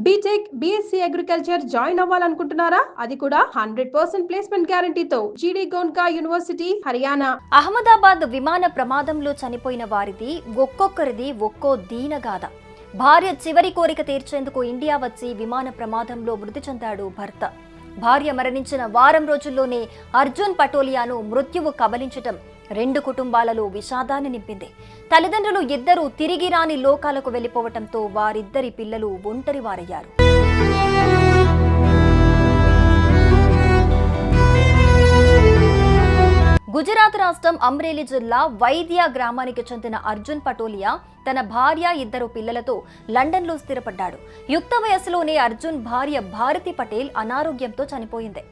BTech, BSc agriculture join అవ్వాలనుకుంటున్నారా? అది కూడా 100% ప్లేస్మెంట్ గ్యారంటీతో. జీడీ గోన్కా యూనివర్సిటీ, హర్యానా. అహ్మదాబాద్ విమాన ప్రమాదంలో చనిపోయిన వారిది ఒక్కొక్కరిది ఒక్కో దీనగాథ. భార్య చివరి కోరిక తీర్చేందుకు ఇండియా వచ్చి విమాన ప్రమాదంలో మృతి చెందాడు భర్త. భార్య మరణించిన వారం రోజుల్లోనే అర్జున్ పటోలియాను మృత్యువు కబలించటం రెండు కుటుంబాలలో విషాదాన్ని నింపింది. తల్లిదండ్రులు ఇద్దరూ తిరిగి రాని లోకాలకు వెళ్లిపోవటంతో వారిద్దరి పిల్లలు ఒంటరి వారయ్యారు. గుజరాత్ రాష్ట్రం అమ్రేలీ జిల్లా వైద్య గ్రామానికి చెందిన అర్జున్ పటోలియా తన భార్య ఇద్దరు పిల్లలతో లండన్లో స్థిరపడ్డాడు. యుక్త వయసులోనే అర్జున్ భార్య భారతి పటేల్ అనారోగ్యంతో చనిపోయింది.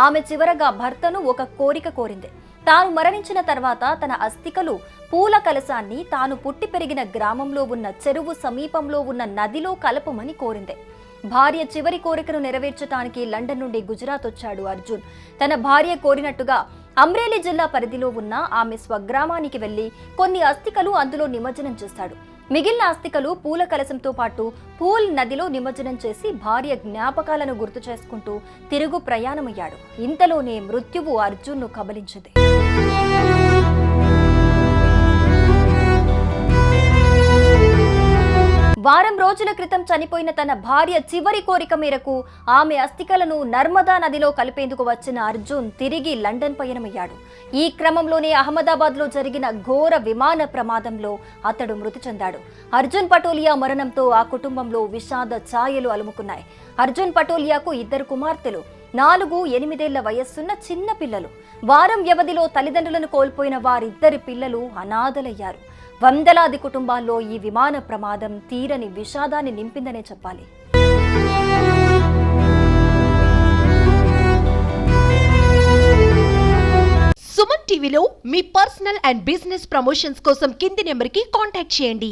ఆమె చివరగా భర్తను ఒక కోరిక కోరింది. తాను మరణించిన తర్వాత తన అస్థికలు పూల కలశాన్ని తాను పుట్టి పెరిగిన గ్రామంలో ఉన్న చెరువు సమీపంలో ఉన్న నదిలో కలపమని కోరింది. భార్య చివరి కోరికను నెరవేర్చడానికి లండన్ నుండి గుజరాత్ వచ్చాడు అర్జున్. తన భార్య కోరినట్టుగా అమ్రేలీ జిల్లా పరిధిలో ఉన్న ఆమె స్వగ్రామానికి వెళ్లి కొన్ని అస్థికలు అందులో నిమజ్జనం చేశాడు. మిగిలిన అస్థికలు పూల కలశంతో పాటు పూల్ నదిలో నిమజ్జనం చేసి భార్య జ్ఞాపకాలను గుర్తు చేసుకుంటూ తిరుగు ప్రయాణమయ్యాడు. ఇంతలోనే మృత్యువు అర్జున్ను కబలించింది. వారం రోజుల క్రితం చనిపోయిన తన భార్య చివరి కోరిక మేరకు ఆమె అస్థికలను నర్మదా నదిలో కలిపేందుకు వచ్చిన అర్జున్ తిరిగి లండన్ పయనమయ్యాడు. ఈ క్రమంలోనే అహ్మదాబాద్లో జరిగిన ఘోర విమాన ప్రమాదంలో అతడు మృతి చెందాడు. అర్జున్ పటోలియా మరణంతో ఆ కుటుంబంలో విషాద ఛాయలు అలుముకున్నాయి. అర్జున్ పటోలియాకు ఇద్దరు కుమార్తెలు, 4, 8 వయస్సున్న చిన్న పిల్లలు. వారం వ్యవధిలో తల్లిదండ్రులను కోల్పోయిన వారిద్దరి పిల్లలు అనాథలయ్యారు. వందలాది కుటుంబాల్లో ఈ విమాన ప్రమాదం తీరని విషాదాన్ని నింపిందనే చెప్పాలి. సుమన్ టీవీలో మీ పర్సనల్ అండ్ బిజినెస్ ప్రమోషన్స్ కోసం కింది నెంబర్కి కాంటాక్ట్ చేయండి.